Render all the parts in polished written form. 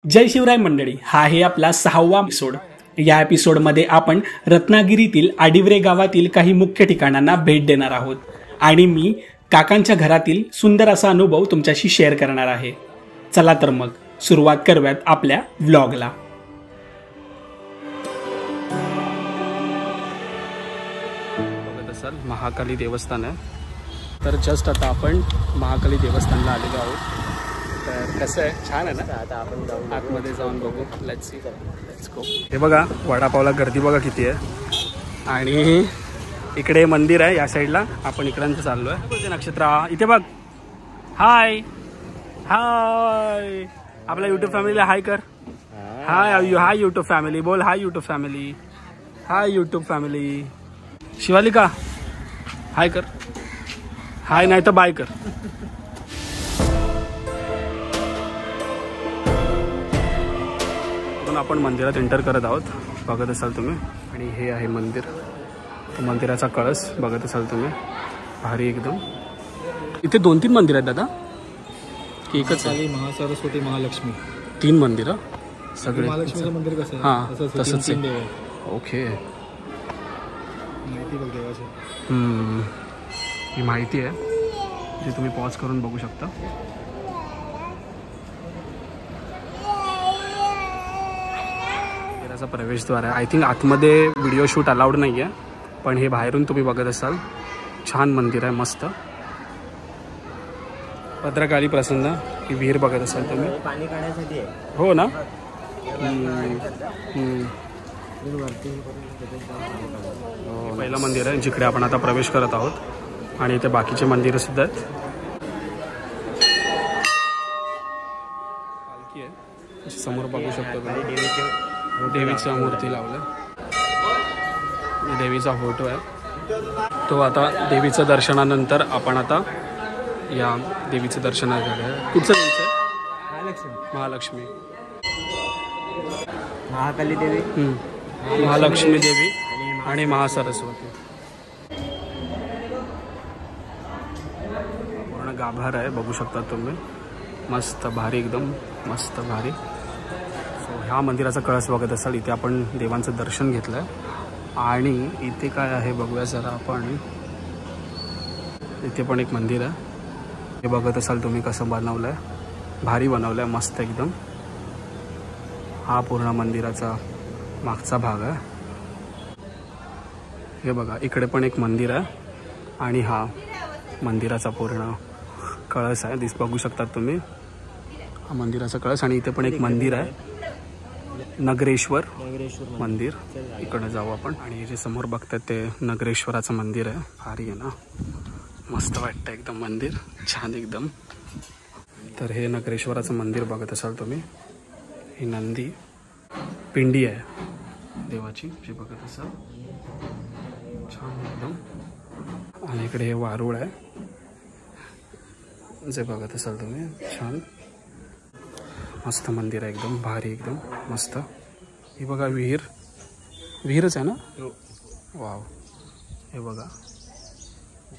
जय शिवराय मंडळी, हा आहे आपला 6वा एपिसोड। या एपिसोडमध्ये आपण रत्नागिरीतील आडिवरे गावातील काही मुख्य ठिकाणांना भेट देणार आहोत आणि मी काकांच्या घरातील सुंदर असा अनुभव तुमच्याशी शेअर करणार आहे। चला तर मग सुरुवात करूयात आपल्या व्लॉगला। महाकाली देवस्थान आहे, तर जस्ट आता आपण महाकाली देवस्थानला आलेलो आहोत। तर कसं आहे, छान आहे ना? आता आपण जाऊन आतमध्ये जाऊन बघू। Let's see, let's go. हे बघा वडापावला गर्दी बघा किती आहे, आणि इकडे मंदिर आहे या साईडला। आपण इकडे चाललो आहे। नक्षत्रा इथे बघ। हाय हाय, आपल्या यूट्यूब फॅमिलीला हाय कर। हाय हाय यूट्यूब फॅमिली बोल। Hi YouTube family, hi YouTube family. Shivalika hi कर, हाय नाही तर बाय कर। आपण मंदिरात एंटर करत आहोत, बघत असाल तुम्ही। आणि हे आहे मंदिर, तो मंदिराचा कळस बघत असाल तुम्ही, भारी एकदम। इथे 2-3 मंदिर आहेत दादा की एकच आहे? महासरस्वती, महालक्ष्मी, 3 मंदिर सगळे। महालक्ष्मीचं मंदिर कसं आहे? हां तसंच आहे। ओके, माहिती बघ देवाची। ही माहिती आहे जी तुम्ही पॉज करून बघू शकता। प्रवेशद्वार आहे। आय थिंक आतमध्ये व्हिडिओ शूट अलाउड नाही आहे, पण हे बाहेरून तुम्ही बघत असाल। छान मंदिर आहे, मस्त। भद्रकाली प्रसन्न ही विहीर बघत असाल तुम्ही, पाणी काढण्यासाठी आहे। हो ना? पहिलं मंदिर आहे जिकडे आपण आता प्रवेश करत आहोत, आणि इथे बाकीचे मंदिरं सुद्धा आहेत। पालखी आहे समोर बघू शकतो तुम्ही। देवीचा मूर्ती लावलं, देवीचा फोटो आहे तो। आता देवीचं दर्शनानंतर आपण आता या देवीचं दर्शन झालं। कुठचं देवीचं आहे? महालक्ष्मी, महाकाली देवी, महालक्ष्मी देवी आणि महासरस्वती। पूर्ण गाभार आहे, बघू शकता तुम्ही। मस्त भारी, एकदम मस्त भारी। ह्या मंदिराचा कळस बघत असाल, इथे आपण देवांचं दर्शन घेतलं। आणि इथे काय आहे बघूया जरा आपण। इथे पण एक मंदिर आहे, हे बघत असाल तुम्ही कसं बनवलं आहे, भारी बनवलं आहे, मस्त एकदम। हा पूर्ण मंदिराचा मागचा भाग आहे। हे बघा इकडे पण एक मंदिर आहे, आणि हा मंदिराचा पूर्ण कळस आहे, बघू शकता तुम्ही। हा मंदिराचा कळस, आणि इथे पण एक मंदिर आहे, नगरेश्वर मंदिर। इकडे जाऊ आपण। आणि जे समोर बघतात ते नगरेश्वराचं मंदिर आहे। भारी आहे ना, मस्त वाटतं एकदम मंदिर, छान एकदम। तर हे नगरेश्वराचं मंदिर बघत असाल तुम्ही। ही नंदी पिंडी आहे देवाची, जे बघत असाल, छान एकदम। आणि इकडे हे वारुळ आहे, जे बघत असाल तुम्ही, छान मस्त मंदिर आहे, एकदम भारी, एकदम मस्त। हे बघा विहीर, विहीरच आहे ना? वाव, हे बघा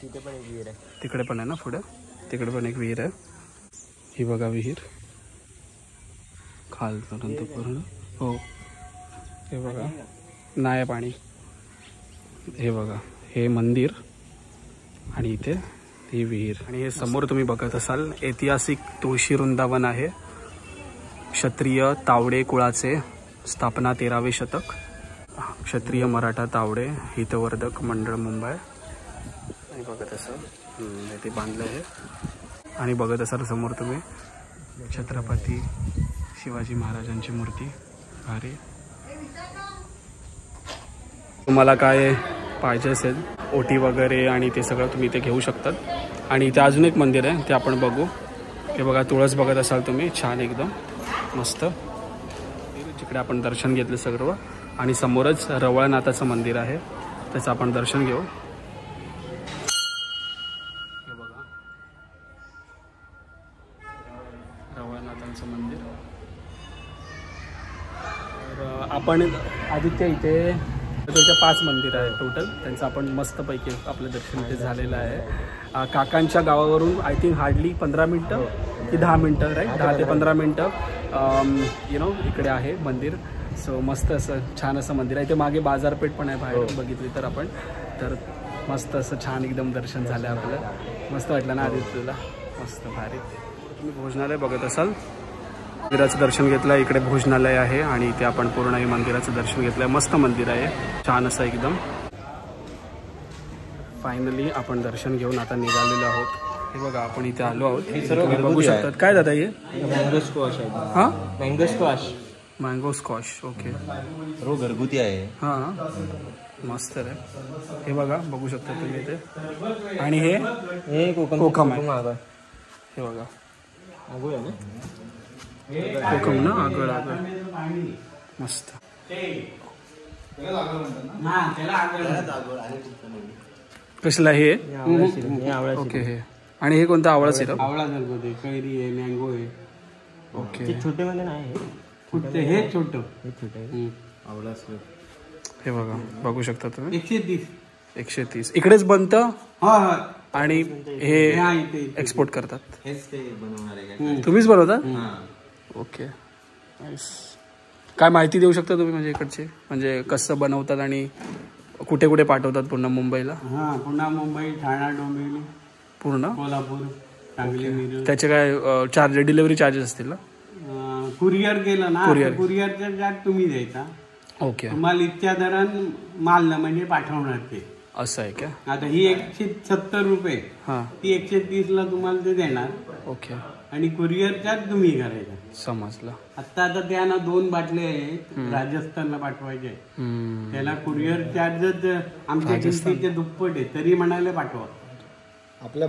तिथे पण एक विहीर आहे, तिकडे पण आहे ना पुढे, तिकडे पण एक विहीर आहे। ही बघा विहीर खालपर्यंत पूर्ण। हो, हे बघा नाही पाणी। हे बघा हे मंदिर, आणि इथे ही विहीर। आणि हे समोर तुम्ही बघत असाल ऐतिहासिक तुळशी वृंदावन आहे। क्षत्रिय तावडे कुळाचे, स्थापना 13वे शतक। क्षत्रिय मराठा तावडे हितवर्धक मंडळ मुंबई। आणि बघत असाल ते बांधलं आहे। आणि बघत असाल समोर तुम्ही छत्रपती शिवाजी महाराजांची मूर्ती, भारी। तुम्हाला काय पाहिजे असेल ओटी वगैरे आणि ते सगळं तुम्ही इथे घेऊ शकतात। आणि इथे अजून एक मंदिर आहे, ते आपण बघू। हे बघा तुळस बघत असाल तुम्ही, छान एकदम मस्त। जिकडे आपण दर्शन घेतलं सर्व, आणि समोरच रवळनाथाचं मंदिर आहे, त्याचं आपण दर्शन घेऊ। हे बघा रवळनाथांचं मंदिर। तर आपण आदित्य इथे त्याच्या 5 मंदिर आहे टोटल, त्यांचं आपण मस्तपैकी आपलं दर्शन इथे झालेलं आहे। काकांच्या गावावरून आय थिंक हार्डली 15 मिनटं की 10 मिनटं, राईट? 10 ते 15 मिनटं यु नो इकडे आहे मंदिर. सो मस्त असं छान असं मंदिर आहे. ते मागे बाजारपेठ पण आहे बाहेर बघितली तर आपण. तर मस्त असं छान एकदम दर्शन झालं आपलं. मस्त वाटलं ना आदित्य तुला? मस्त भारी. तुम्ही भोजनालय बघत असाल. मंदिराचं दर्शन घेतलं. इकडे भोजनालय आहे आणि इथे आपण पूर्ण हे मंदिराचं दर्शन घेतलं. मस्त मंदिर आहे छान असं एकदम. फायनली आपण दर्शन घेऊन आता निघालेलो आहोत. हे बघा आपण इथे आलो आहोत. हे सर्व बघू शकतात. काय दादा हे? मँगो स्क्वॉश आहे. हां mango squash. Mango squash. Okay. सर्व घरगुती आहे. हां मस्त आहे. हे बघा बघू शकता तुम्ही इथे. आणि हे कोकम आहे. हे बघा कोकम ना आगळ आगळ मस्त. कसला हे? ओके. हे आणि हे कोणतं? आवळा सिरप. आवळा सरबत आहे, कैरी आहे, मँगो आहे. ओके. छोटे मध्ये नाही हे छोटं आवडा सिरप. हे बघा बघू शकता तुम्ही. 130. 130 इकडेच बनतं. हा हा. आणि हे हा, इथे. एक्सपोर्ट करतात. हेच ते बनवणार आहे का? तुम्हीच बनवता? ओके. नाईस. काय माहिती देऊ शकता तुम्ही म्हणजे इकडचे? म्हणजे कसं बनवतात आणि कुठे कुठे पाठवतात? पूर्ण मुंबईला? हा पुन्हा मुंबई, ठाणा, डोंबिवली, पूर्ण कोल्हापूर, सांगली, मिरज. त्याचे काय चार्ज डिलिव्हरी चार्जेस असतील ना? कुरिअर केलं ना, Courier. कुरिअरचा चार्ज तुम्ही द्यायचा. ओके. तुम्हाला इतक्या दरान माल म्हणजे पाठवणार ते. असं आहे का? आता ही 170 रुपये, हां. ती 130 ला तुम्हाला ते देणार. ओके. आणि कुरिअर चार्ज तुम्ही करायचा. समजलं. आता त्यांना 2 बाटले आहेत राजस्थानला पाठवायचे. त्याला कुरिअर चार्जच आमच्या किमतीचे दुप्पट आहे, तरी म्हणाले पाठवा. आपल्या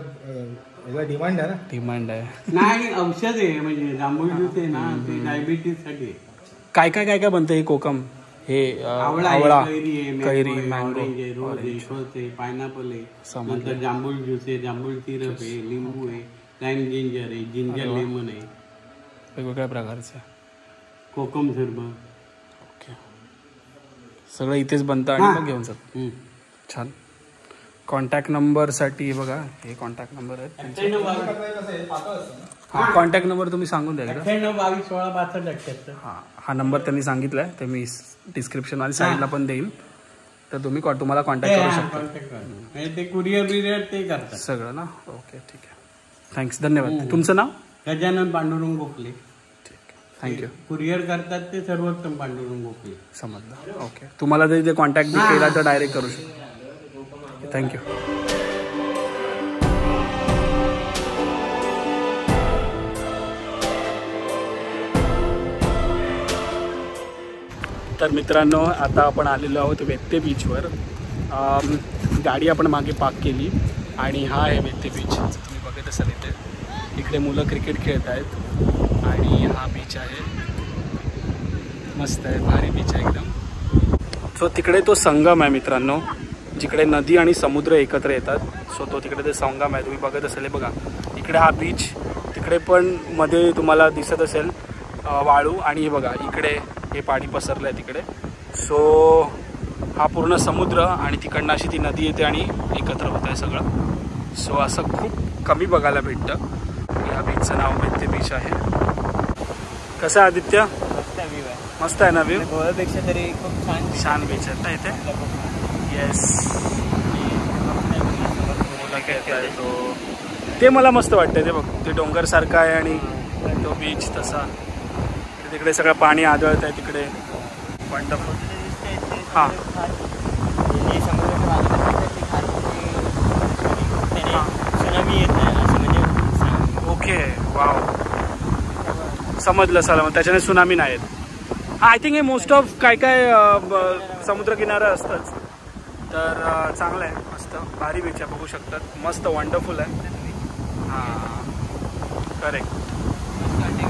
याला डिमांड आहे ना? डिमांड आहे. नाही औषध आहे म्हणजे जांभूळ ज्यूस आहे ना, ते डायबिटीज साठी आहे. काय काय काय काय बनतं हे कोकम? हे आवळा आवळा, आहे, कैरी आहे, कैरी, मँगो मँगो, आहे, ऑरेंज आहे, रोज आहे, फळस आहे, पायनॅपल आहे, समजलं. नंतर जांभूळ ज्यूस आहे, जांभूळ सिरप आहे, लिंबू आहे, लाईम जिंजर आहे, जिंजर लेमन आहे, वेगवेगळ्या प्रकारचे. कोकम सरबत. ओके. सगळं इथेच बनतं आणि मग घेऊन जात. छान. कॉन्टॅक्ट नंबरसाठी बघा हे कॉन्टॅक्ट नंबर आहेत. हा कॉन्टॅक्ट नंबर तुम्ही सांगून द्या. 9822166578. हा नंबर त्यांनी सांगितलाय ते मी डिस्क्रिप्शन आणि साईडला पण देईल. तर तुम्ही तुम्हाला कॉन्टॅक्ट करू शकता. ते कुरिअर बिरिअर ते करतात सगळं ना. ओके ठीक आहे. थँक्स. धन्यवाद. तुमचं नाव? गजानन पांडुरंग गोखले. ठीक आहे. थँक्यू. कुरिअर करतात ते सर्वोत्तम पांडुरंग गोखले. समजलं. ओके. तुम्हाला जरी ते कॉन्टॅक्ट केला तर डायरेक्ट करू शकता. थँक्यू. तर मित्रांनो आता आपण आलेलो आहोत वेत्ते बीचवर. गाडी आपण मागे पार्क केली आणि हा आहे वेत्ते बीच. तुम्ही बघत असाल इकडे मुलं क्रिकेट खेळत आहेत आणि हा बीच आहे. मस्त आहे, भारी बीच आहे एकदम. सो तिकडे तो संगम आहे मित्रांनो, जिकडे नदी आणि समुद्र एकत्र येतात. सो तो तिकडे ते संगम आहे. तुम्ही बघत असाल बघा इकडे हा बीच, तिकडे पण मध्ये तुम्हाला दिसत असेल वाळू आणि हे बघा इकडे हे पाणी पसरलं आहे तिकडे. सो हा पूर्ण समुद्र आणि तिकडनं अशी ती नदी येते आणि एकत्र होत आहे सगळं. सो असं खूप कमी बघायला भेटतं. या बीचचं नाव वेत्ते बीच आहे. कसं आहे आदित्य? मस्त आहे ना व्ह्यू? गोव्यापेक्षा तरी खूप छान बीच आहेत ना इथे. येस. तो ते मला मस्त वाटतं. ते बघ ते डोंगरसारखं आहे आणि तो बीच तसा. तिकडे सगळं पाणी आदळत आहे तिकडे. वंडरफुल. हां ओके. वाव. समजलं सला. मग त्याच्याने सुनामी नाही येत. आय थिंक हे मोस्ट ऑफ काय काय समुद्रकिनारा असतंच. तर चांगलं आहे. मस्त भारी बीच आहे. बघू शकतात. मस्त वंडरफुल आहे. हां करेक्ट.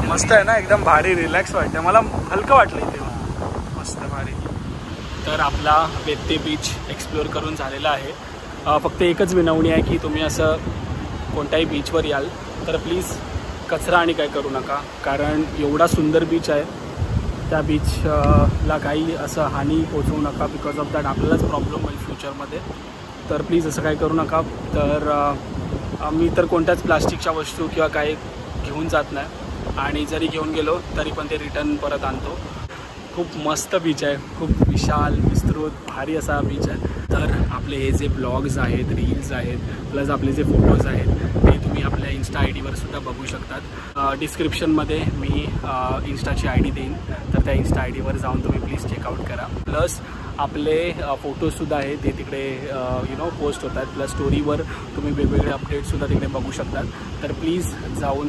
मस्त आहे ना एकदम भारी. रिलॅक्स वाटतं मला. हलकं वाटलं इथे. मस्त भारी. तर आपला वेत्ते बीच एक्सप्लोअर करून झालेला आहे. फक्त एकच विनवणी आहे की तुम्ही असं कोणत्याही बीचवर याल तर प्लीज कचरा आणि काय करू नका. कारण एवढा सुंदर बीच आहे. त्या बीचला काही असं हानी पोचवू नका. बिकॉज ऑफ दॅट आपल्यालाच प्रॉब्लेम होईल फ्युचरमध्ये. तर प्लीज असं काही करू नका. तर मी तर कोणत्याच प्लास्टिकच्या वस्तू किंवा काही घेऊन जात नाही. आणि जरी घेऊन गेलो तरी पण ते रिटर्न परत आणतो. खूप मस्त बीच आहे, खूप विशाल विस्तृत भारी असा बीच आहे. तर आपले हे जे ब्लॉग्स आहेत, रील्स आहेत, प्लस आपले जे फोटोज आहेत ते तुम्ही आपल्या इन्स्टा आय डीवर सुद्धा बघू शकतात. डिस्क्रिप्शनमध्ये मी इन्स्टाची आय डी देईन, तर त्या इन्स्टा आय डीवर जाऊन तुम्ही प्लीज चेकआउट करा. प्लस आपले फोटोजसुद्धा आहेत ते तिकडे पोस्ट होतात. प्लस स्टोरीवर तुम्ही वेगवेगळे अपडेट्ससुद्धा तिकडे बघू शकतात. तर प्लीज जाऊन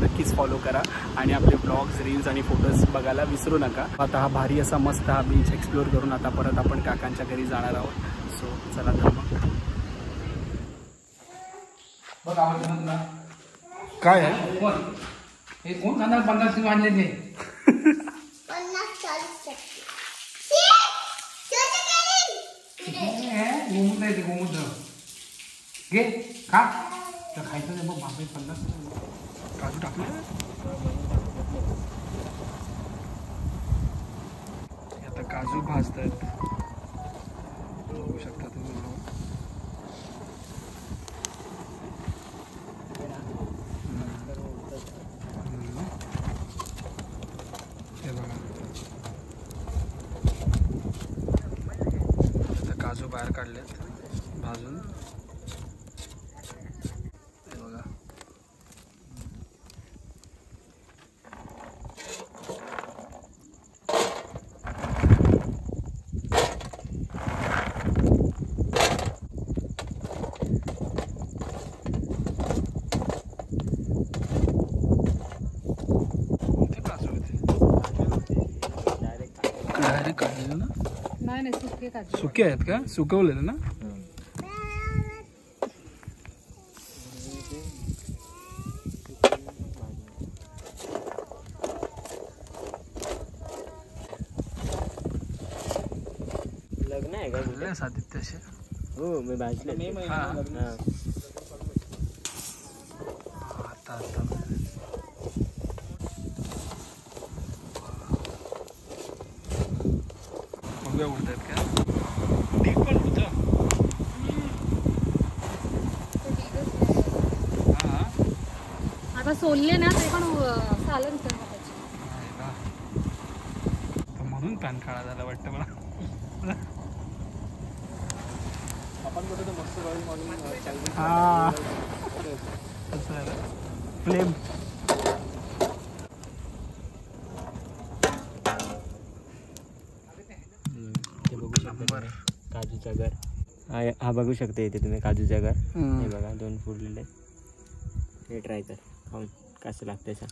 नक्कीच फॉलो करा आणि आपले ब्लॉग्स, रील्स आणि फोटोज बघायला विसरू नका. आता हा भारी असा मस्त हा बीच एक्सप्लोअर करून आता परत आपण काकांच्या घरी जाणार आहोत. सो चला तर मग. काय आहे हे कोण खाणार 50 वाढले ते गोमुद्र आहे ते गोमुद्र घे खा तर खायचं नाही मग बापरे 50 काजू टाकले. आता काजू भाजतात बघू शकता तुम्ही. हे बघा आता काजू बाहेर काढलेत भाजून. हे बघा डायरेक्ट काढलेलं ना. नाही सुके काजू सुके आहेत का? सुकवलेलं ना. लग्न आहे का? खाल्ले सादित्य असे. हो मी भाजले. आता आता बघूया उडत आहेत का. ठीक पण होतं. हां आता सोलले ना ते पण चालेल तर म्हणून पॅन काळा झाला वाटतं मला. हां फ्लेम काजूचा घर हा बघू शकता इथे तुम्ही. काजूचा घर हे बघा 2 फुटलेले. हे ट्राय कर खाऊन कसं लागतंय सांग.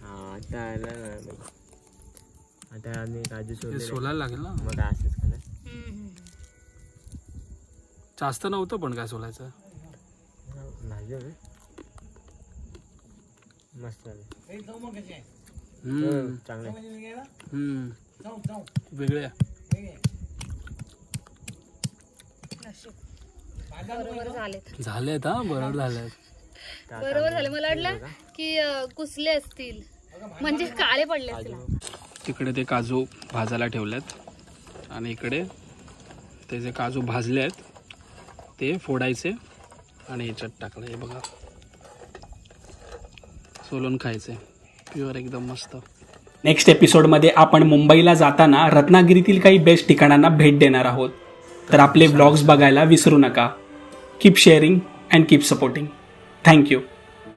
हा आता आला ना. आता आम्ही काजू सोलायला लागेल ना. मग असंच का ना. जास्त नव्हतं पण काय सोलायचं. भाजलं ना मस्त झालं. चांगलं वेगळ्या बरोबर झालेत. हा बरोबर झालेत. बरोबर झालं. मला वाटलं की कुसले असतील म्हणजे काळे पडले असतील. तिकडे ते काजू भाजायला ठेवलेत आणि इकडे ते जे काजू भाजले आहेत ते फोडायचे आणि ह्याच्यात टाकलं. हे बघा सोलून खायचे. प्युअर एकदम मस्त. नेक्स्ट एपिसोडमध्ये आपण मुंबईला जाताना रत्नागिरीतील काही बेस्ट ठिकाणांना भेट देणार आहोत. तर आपले व्लॉग्स बघायला विसरू नका. Keep sharing and keep supporting. Thank you.